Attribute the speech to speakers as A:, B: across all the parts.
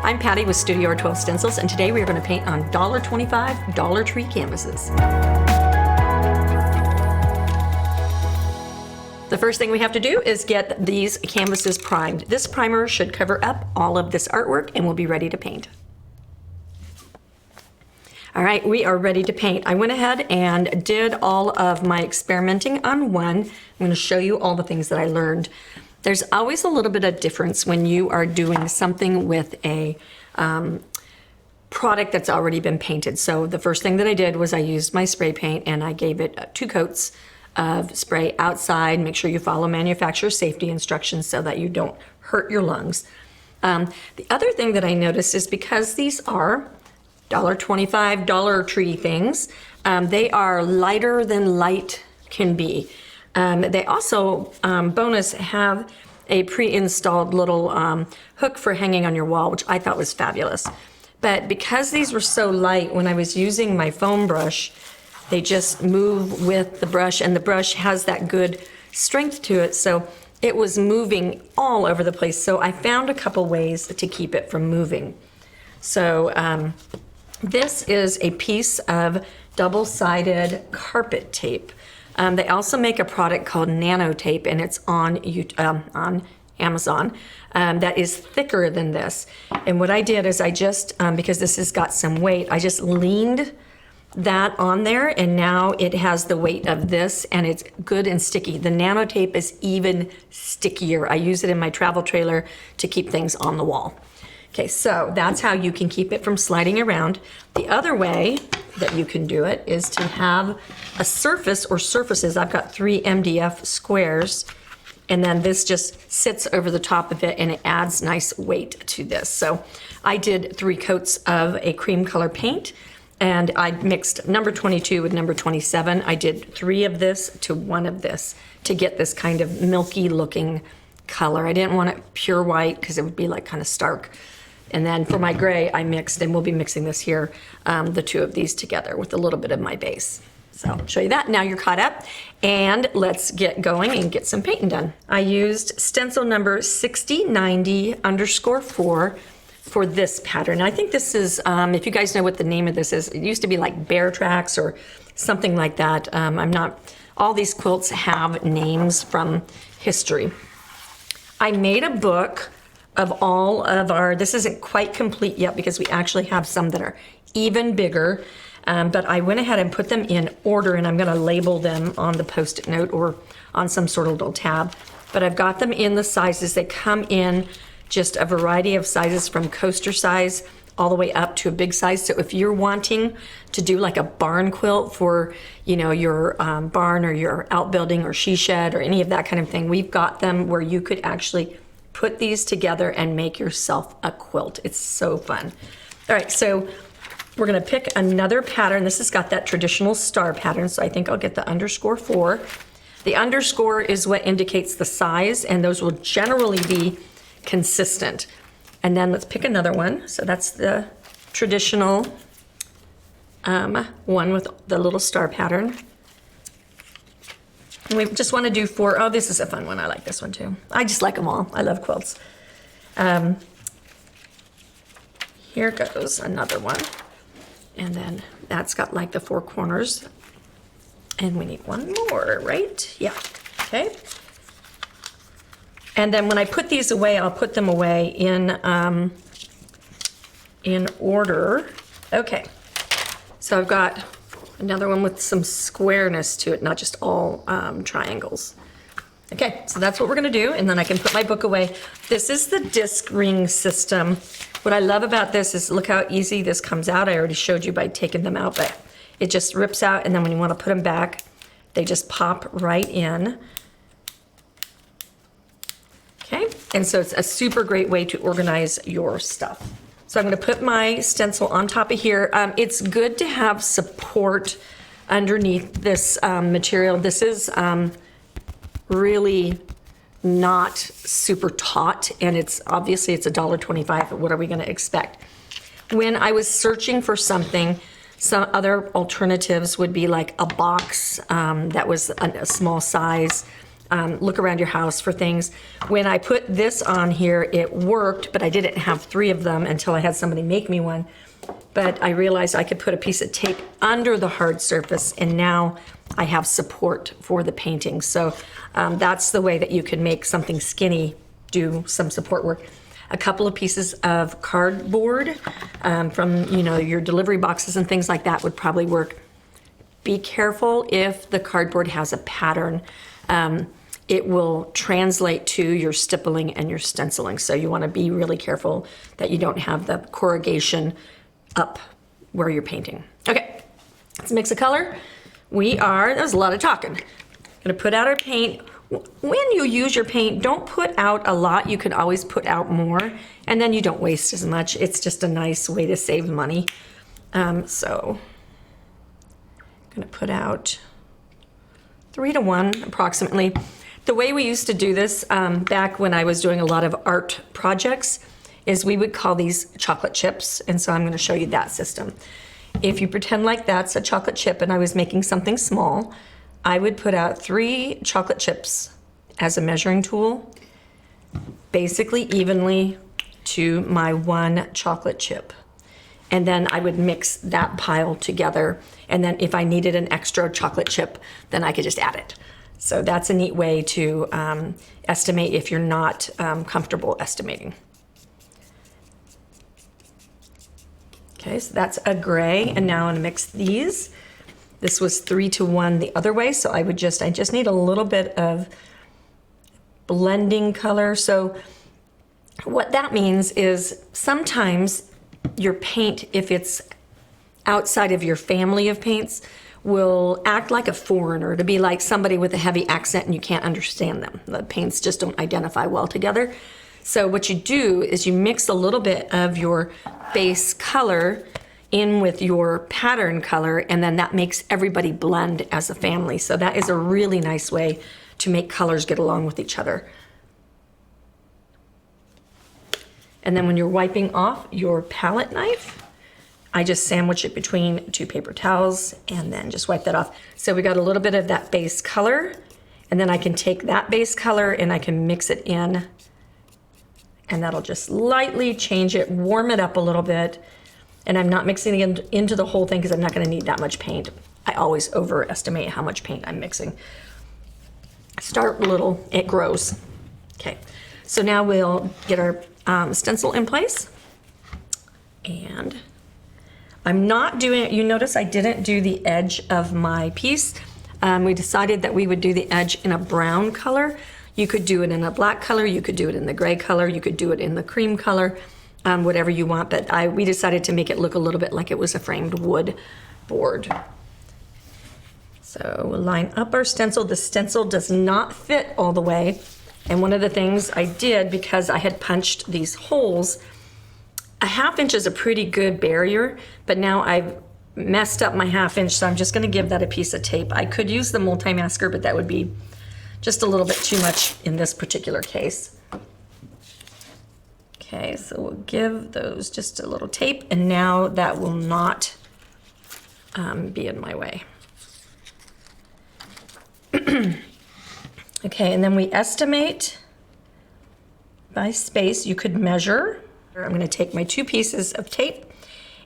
A: I'm Patty with StudioR12 Stencils, and today we are going to paint on $1.25 Dollar Tree canvases. The first thing we have to do is get these canvases primed. This primer should cover up all of this artwork and we'll be ready to paint. All right, we are ready to paint. I went ahead and did all of my experimenting on one. I'm going to show you all the things that I learned. There's always a little bit of difference when you are doing something with a product that's already been painted. So the first thing that I did was I used my spray paint and I gave it 2 coats of spray outside. Make sure you follow manufacturer safety instructions so that you don't hurt your lungs. The other thing that I noticed is because these are $1.25 Dollar Tree things, they are lighter than light can be. They also, bonus, have a pre-installed little hook for hanging on your wall, which I thought was fabulous. But because these were so light, when I was using my foam brush, they just move with the brush, and the brush has that good strength to it, so it was moving all over the place. So I found a couple ways to keep it from moving. So this is a piece of double-sided carpet tape. They also make a product called nano tape, and it's on Amazon, that is thicker than this. And what I did is I just, because this has got some weight, I just leaned that on there, and now it has the weight of this, and it's good and sticky. The nano tape is even stickier. I use it in my travel trailer to keep things on the wall. Okay, so that's how you can keep it from sliding around. The other way that you can do it is to have a surface or surfaces. I've got 3 MDF squares, and then this just sits over the top of it and it adds nice weight to this. So I did 3 coats of a cream color paint, and I mixed number 22 with number 27. I did 3 of this to 1 of this to get this kind of milky looking color. I didn't want it pure white because it would be like kind of stark. And then for my gray, I mixed, and we'll be mixing this here, the 2 of these together with a little bit of my base. So I'll show you that. Now you're caught up, and let's get going and get some painting done. I used stencil number 6090_4 for this pattern. I think this is, if you guys know what the name of this is, it used to be like Bear Tracks or something like that. All these quilts have names from history. I made a book of all of our, this isn't quite complete yet because we actually have some that are even bigger, but I went ahead and put them in order, and I'm gonna label them on the Post-it note or on some sort of little tab. But I've got them in the sizes. They come in just a variety of sizes from coaster size all the way up to a big size. So if you're wanting to do like a barn quilt for, you know, your barn or your outbuilding or she shed or any of that kind of thing, we've got them where you could actually put these together and make yourself a quilt. It's so fun. All right, so we're gonna pick another pattern. This has got that traditional star pattern, so I think I'll get the _4. The underscore is what indicates the size, and those will generally be consistent. And then let's pick another one. So that's the traditional one with the little star pattern. And we just want to do 4. Oh, this is a fun one. I like this one too. I just like them all. I love quilts. Here goes another one. And then that's got like the 4 corners. And we need one more, right? Yeah, okay. And then when I put these away, I'll put them away in order. Okay, so I've got another one with some squareness to it, not just all triangles. Okay, so that's what we're gonna do, and then I can put my book away. This is the disc ring system. What I love about this is look how easy this comes out. I already showed you by taking them out, but it just rips out, and then when you wanna put them back, they just pop right in. Okay, and so it's a super great way to organize your stuff. So I'm gonna put my stencil on top of here. It's good to have support underneath this material. This is really not super taut, and it's obviously it's $1.25, but what are we gonna expect? When I was searching for something, some other alternatives would be like a box that was a small size. look around your house for things. When I put this on here, it worked, but I didn't have 3 of them until I had somebody make me one. But I realized I could put a piece of tape under the hard surface, and now I have support for the painting. So that's the way that you can make something skinny do some support work. A couple of pieces of cardboard from your delivery boxes and things like that would probably work. Be careful if the cardboard has a pattern. It will translate to your stippling and your stenciling. So you want to be really careful that you don't have the corrugation up where you're painting. Okay, let's mix a color. That was a lot of talking. Gonna put out our paint. When you use your paint, don't put out a lot. You can always put out more, and then you don't waste as much. It's just a nice way to save money. So I'm gonna put out 3 to 1 approximately. The way we used to do this back when I was doing a lot of art projects is we would call these chocolate chips, and so I'm going to show you that system. If you pretend like that's a chocolate chip and I was making something small, I would put out 3 chocolate chips as a measuring tool, basically evenly to my 1 chocolate chip. And then I would mix that pile together, and then if I needed an extra chocolate chip, then I could just add it. So that's a neat way to estimate if you're not comfortable estimating. Okay, so that's a gray, and now I'm gonna mix these. This was 3 to 1 the other way, so I just need a little bit of blending color. So what that means is sometimes your paint, if it's outside of your family of paints, will act like a foreigner, to be like somebody with a heavy accent and you can't understand them. The paints just don't identify well together. So what you do is you mix a little bit of your base color in with your pattern color, and then that makes everybody blend as a family. So that is a really nice way to make colors get along with each other. And then when you're wiping off your palette knife, I just sandwich it between 2 paper towels and then just wipe that off. So we got a little bit of that base color, and then I can take that base color and I can mix it in, and that'll just lightly change it, warm it up a little bit. And I'm not mixing it into the whole thing because I'm not going to need that much paint. I always overestimate how much paint I'm mixing. Start little, it grows. Okay, so now we'll get our stencil in place. And I'm not doing it, you notice I didn't do the edge of my piece. We decided that we would do the edge in a brown color. You could do it in a black color, you could do it in the gray color, you could do it in the cream color, whatever you want, but we decided to make it look a little bit like it was a framed wood board. So we'll line up our stencil. The stencil does not fit all the way, and one of the things I did, because I had punched these holes, a 1/2 inch is a pretty good barrier, but now I've messed up my 1/2 inch, so I'm just gonna give that a piece of tape. I could use the multi-masker, but that would be just a little bit too much in this particular case. Okay, so we'll give those just a little tape, and now that will not be in my way. Okay, and then we estimate by space. You could measure. I'm going to take my 2 pieces of tape,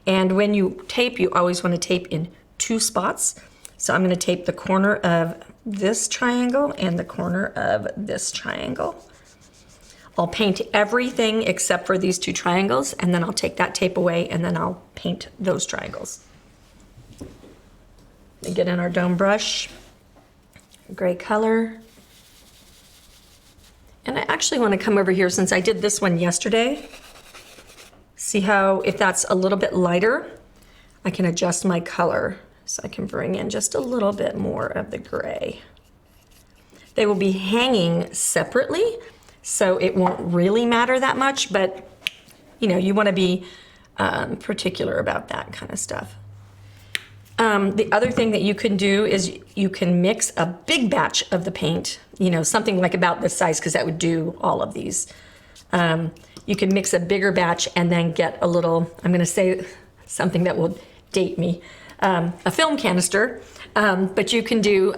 A: and when you tape, you always want to tape in 2 spots. So I'm going to tape the corner of this triangle and the corner of this triangle. I'll paint everything except for these 2 triangles, and then I'll take that tape away, and then I'll paint those triangles. We get in our dome brush, gray color. And I actually want to come over here, since I did this one yesterday. See how, if that's a little bit lighter, I can adjust my color. So I can bring in just a little bit more of the gray. They will be hanging separately, so it won't really matter that much, but you want to be particular about that kind of stuff. The other thing that you can do is you can mix a big batch of the paint, something like about this size, because that would do all of these. You can mix a bigger batch and then get a little, I'm going to say something that will date me, a film canister, but you can do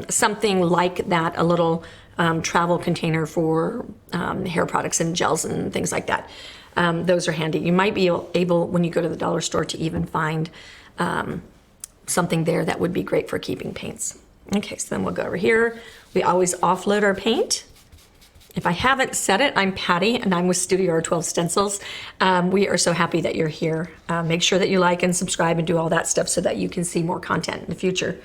A: something like that, a little travel container for hair products and gels and things like that. Those are handy. You might be able, when you go to the dollar store, to even find something there that would be great for keeping paints. Okay, so then we'll go over here. We always offload our paint. If I haven't said it, I'm Patty, and I'm with StudioR12 Stencils. We are so happy that you're here. Make sure that you like and subscribe and do all that stuff so that you can see more content in the future.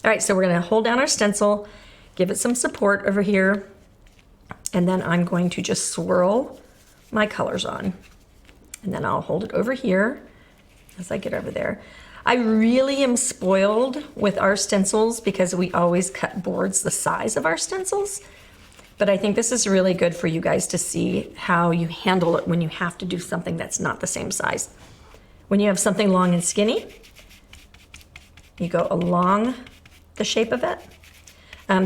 A: All right, so we're gonna hold down our stencil, give it some support over here, and then I'm going to just swirl my colors on. And then I'll hold it over here as I get over there. I really am spoiled with our stencils because we always cut boards the size of our stencils. But I think this is really good for you guys to see how you handle it when you have to do something that's not the same size. When you have something long and skinny, you go along the shape of it.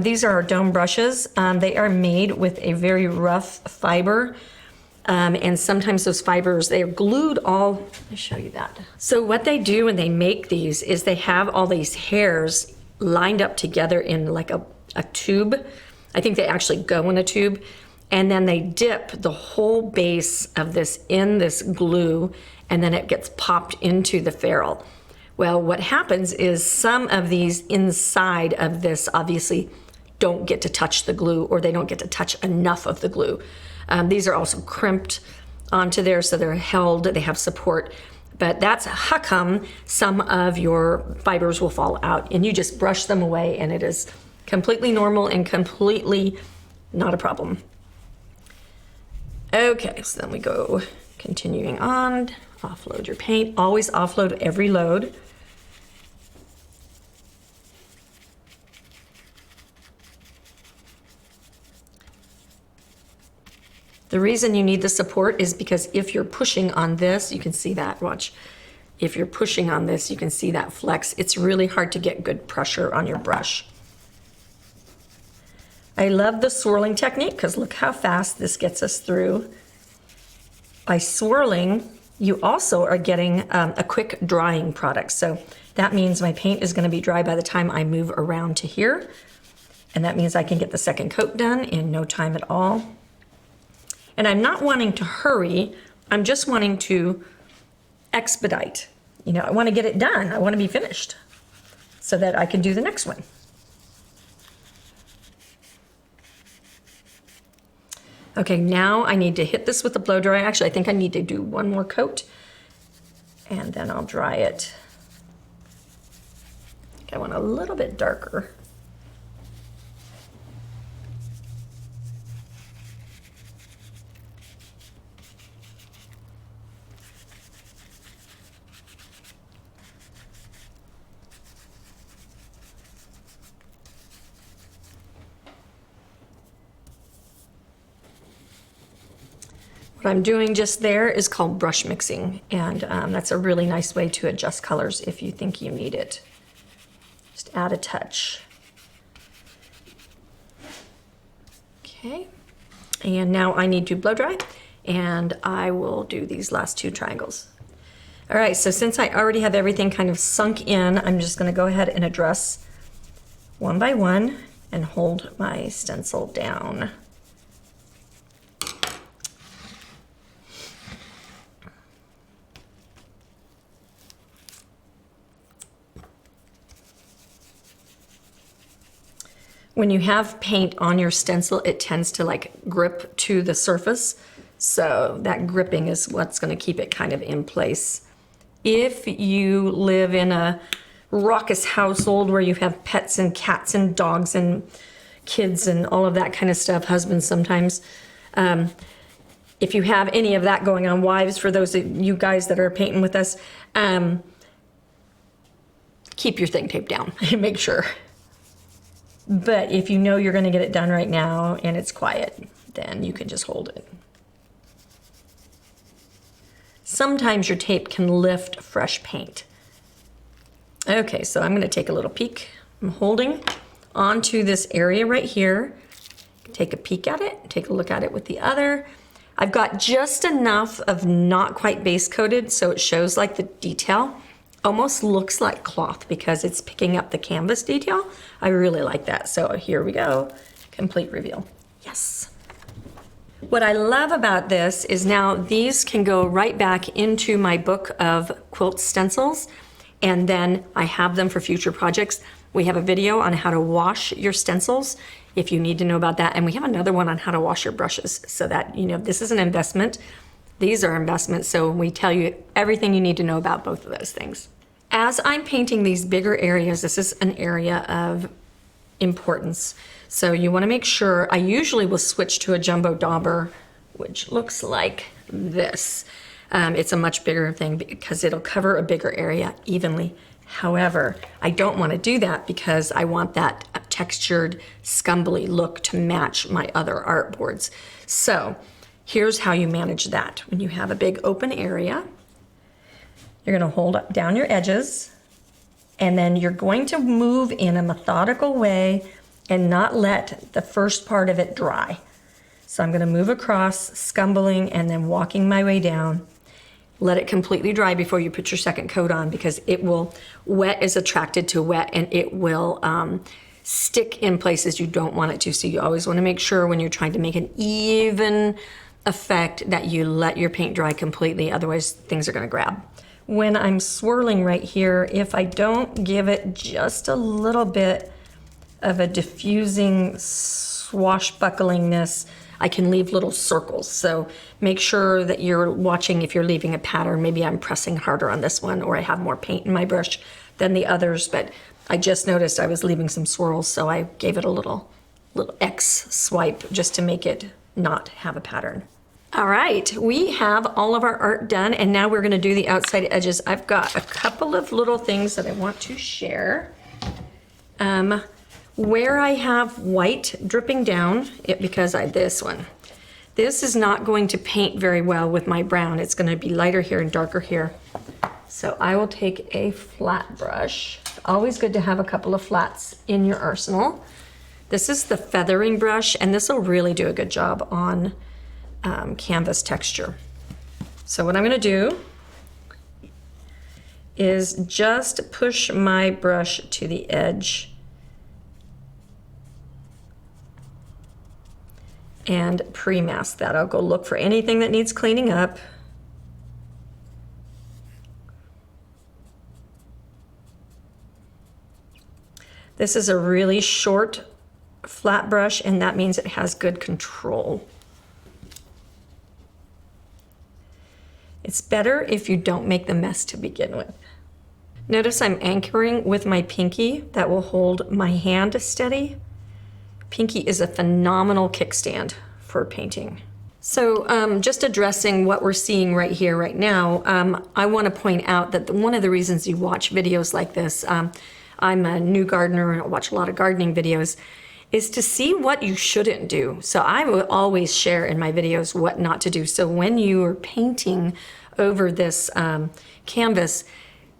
A: These are our dome brushes. They are made with a very rough fiber. And sometimes those fibers, they are glued all, let me show you that. So what they do when they make these is they have all these hairs lined up together in like a tube. I think they actually go in a tube, and then they dip the whole base of this in this glue, and then it gets popped into the ferrule. Well, what happens is some of these inside of this obviously don't get to touch the glue, or they don't get to touch enough of the glue. These are also crimped onto there, so they're held, they have support. But that's how come some of your fibers will fall out, and you just brush them away, and it is completely normal and completely not a problem. Okay, so then we go continuing on. Offload your paint. Always offload every load. The reason you need the support is because if you're pushing on this, you can see that, watch. If you're pushing on this, you can see that flex. It's really hard to get good pressure on your brush. I love the swirling technique because look how fast this gets us through. By swirling, you also are getting a quick drying product. So that means my paint is going to be dry by the time I move around to here. And that means I can get the second coat done in no time at all. And I'm not wanting to hurry. I'm just wanting to expedite. You know, I want to get it done. I want to be finished so that I can do the next one. Okay, now I need to hit this with a blow dry. Actually, I think I need to do one more coat and then I'll dry it. I think I want a little bit darker. What I'm doing just there is called brush mixing, and that's a really nice way to adjust colors if you think you need it. Just add a touch. Okay, and now I need to blow dry, and I will do these last two triangles. All right, so since I already have everything kind of sunk in, I'm just gonna go ahead and address one by one and hold my stencil down. When you have paint on your stencil, it tends to like grip to the surface. So that gripping is what's going to keep it kind of in place. If you live in a raucous household where you have pets and cats and dogs and kids and all of that kind of stuff, husbands sometimes, if you have any of that going on, wives, for those of you guys that are painting with us, keep your thing taped down and make sure. But if you know you're going to get it done right now and it's quiet, then you can just hold it. Sometimes your tape can lift fresh paint. Okay, so I'm going to take a little peek. I'm holding onto this area right here. Take a peek at it, take a look at it with the other. I've got just enough of not quite base coated so it shows like the detail. Almost looks like cloth because it's picking up the canvas detail. I really like that. So here we go. complete reveal. Yes. What I love about this is now these can go right back into my book of quilt stencils, and then I have them for future projects. We have a video on how to wash your stencils if you need to know about that, and we have another one on how to wash your brushes, so that you know this is an investment. These are investments, so we tell you everything you need to know about both of those things. As I'm painting these bigger areas, this is an area of importance. So you want to make sure, I usually will switch to a jumbo dauber, which looks like this. It's a much bigger thing because it'll cover a bigger area evenly. However, I don't want to do that because I want that textured, scumbly look to match my other artboards. So here's how you manage that. When you have a big open area, you're going to hold up down your edges, and then you're going to move in a methodical way and not let the first part of it dry. So I'm going to move across, scumbling, and then walking my way down. Let it completely dry before you put your second coat on, because it will, wet is attracted to wet, and it will stick in places you don't want it to. So you always want to make sure when you're trying to make an even effect that you let your paint dry completely, otherwise things are going to grab. When I'm swirling right here, if I don't give it just a little bit of a diffusing swashbucklingness, I can leave little circles. So make sure that you're watching if you're leaving a pattern. Maybe I'm pressing harder on this one, or I have more paint in my brush than the others, but I just noticed I was leaving some swirls, so I gave it a little X swipe just to make it not have a pattern. All right, we have all of our art done, and now we're gonna do the outside edges. I've got a couple of little things that I want to share. Where I have white dripping down, because this is not going to paint very well with my brown. It's gonna be lighter here and darker here. So I will take a flat brush. Always good to have a couple of flats in your arsenal. This is the feathering brush, and this will really do a good job on canvas texture. So what I'm going to do is just push my brush to the edge and pre-mask that. I'll go look for anything that needs cleaning up. This is a really short flat brush, and that means it has good control. It's better if you don't make the mess to begin with. Notice I'm anchoring with my pinky that will hold my hand steady. Pinky is a phenomenal kickstand for painting. So just addressing what we're seeing right here, right now, I want to point out that one of the reasons you watch videos like this, I'm a new gardener and I watch a lot of gardening videos, is to see what you shouldn't do. So I will always share in my videos what not to do. So when you are painting over this canvas,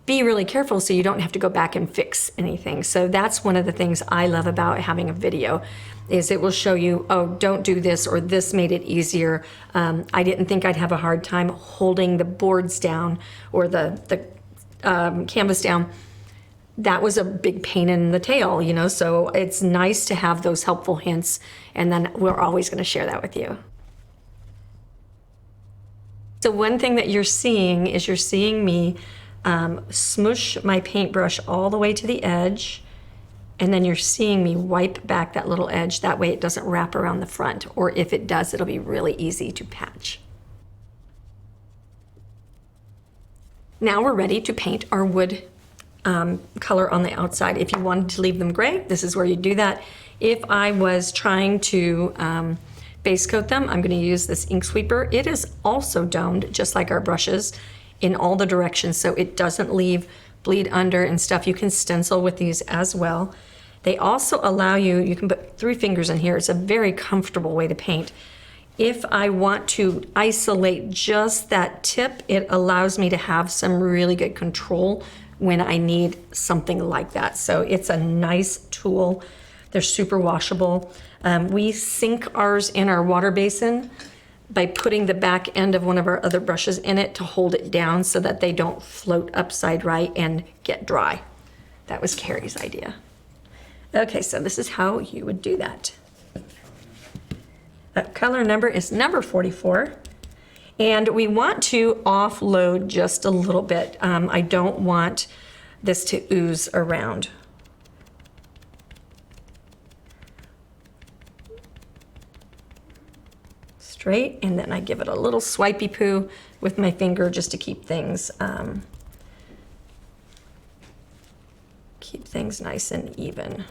A: be really careful so you don't have to go back and fix anything. So that's one of the things I love about having a video, is it will show you, oh, don't do this, or this made it easier. I didn't think I'd have a hard time holding the boards down or the canvas down. That was a big pain in the tail, you know, so it's nice to have those helpful hints, and then we're always going to share that with you. So one thing that you're seeing is you're seeing me smoosh my paintbrush all the way to the edge, and then you're seeing me wipe back that little edge. That way it doesn't wrap around the front, or if it does, it'll be really easy to patch. Now we're ready to paint our wood color on the outside. If you wanted to leave them gray, this is where you do that. If I was trying to base coat them, I'm going to use this ink sweeper. It is also domed, just like our brushes, in all the directions, so it doesn't leave bleed under and stuff. You can stencil with these as well. They also allow you can put 3 fingers in here. It's a very comfortable way to paint. If I want to isolate just that tip, it allows me to have some really good control when I need something like that. So it's a nice tool. They're super washable. We sink ours in our water basin by putting the back end of one of our other brushes in it to hold it down so that they don't float upside right and get dry. That was Carrie's idea. Okay, so this is how you would do that. color number is number 44. And we want to offload just a little bit. I don't want this to ooze around. Straight, and then I give it a little swipey poo with my finger just to keep things nice and even.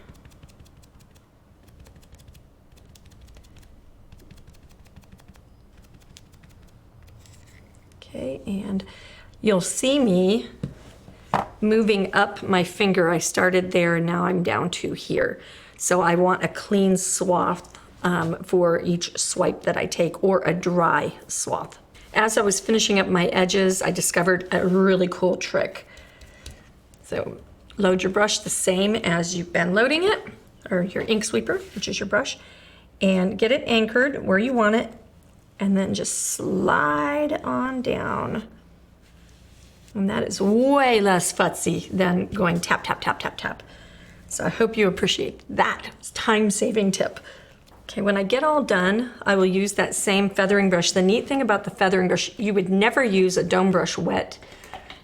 A: Okay, and you'll see me moving up my finger. I started there and now I'm down to here. So I want a clean swath for each swipe that I take, or a dry swath. As I was finishing up my edges, I discovered a really cool trick. So load your brush the same as you've been loading it, or your ink sweeper, which is your brush, and get it anchored where you want it, and then just slide on down. And that is way less futzy than going tap, tap, tap, tap, tap. So I hope you appreciate that time-saving tip. Okay, when I get all done, I will use that same feathering brush. The neat thing about the feathering brush, you would never use a dome brush wet,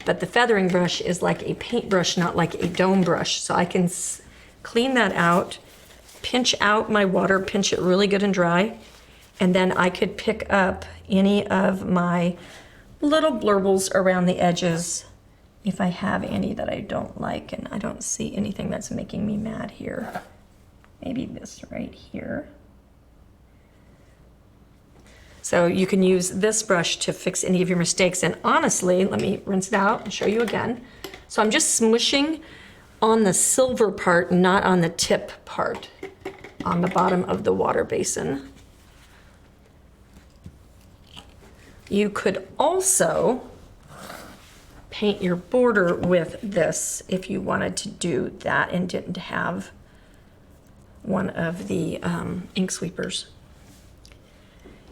A: but the feathering brush is like a paintbrush, not like a dome brush. So I can clean that out, pinch out my water, pinch it really good and dry, and then I could pick up any of my little blurbles around the edges if I have any that I don't like, and I don't see anything that's making me mad here. Maybe this right here. So you can use this brush to fix any of your mistakes. And honestly, let me rinse it out and show you again. So I'm just smushing on the silver part, not on the tip part, on the bottom of the water basin. You could also paint your border with this if you wanted to do that and didn't have one of the ink sweepers.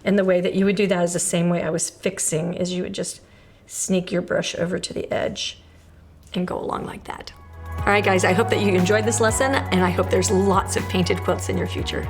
A: And the way that you would do that is the same way I was fixing, is you would just sneak your brush over to the edge and go along like that. All right, guys, I hope that you enjoyed this lesson, and I hope there's lots of painted quilts in your future.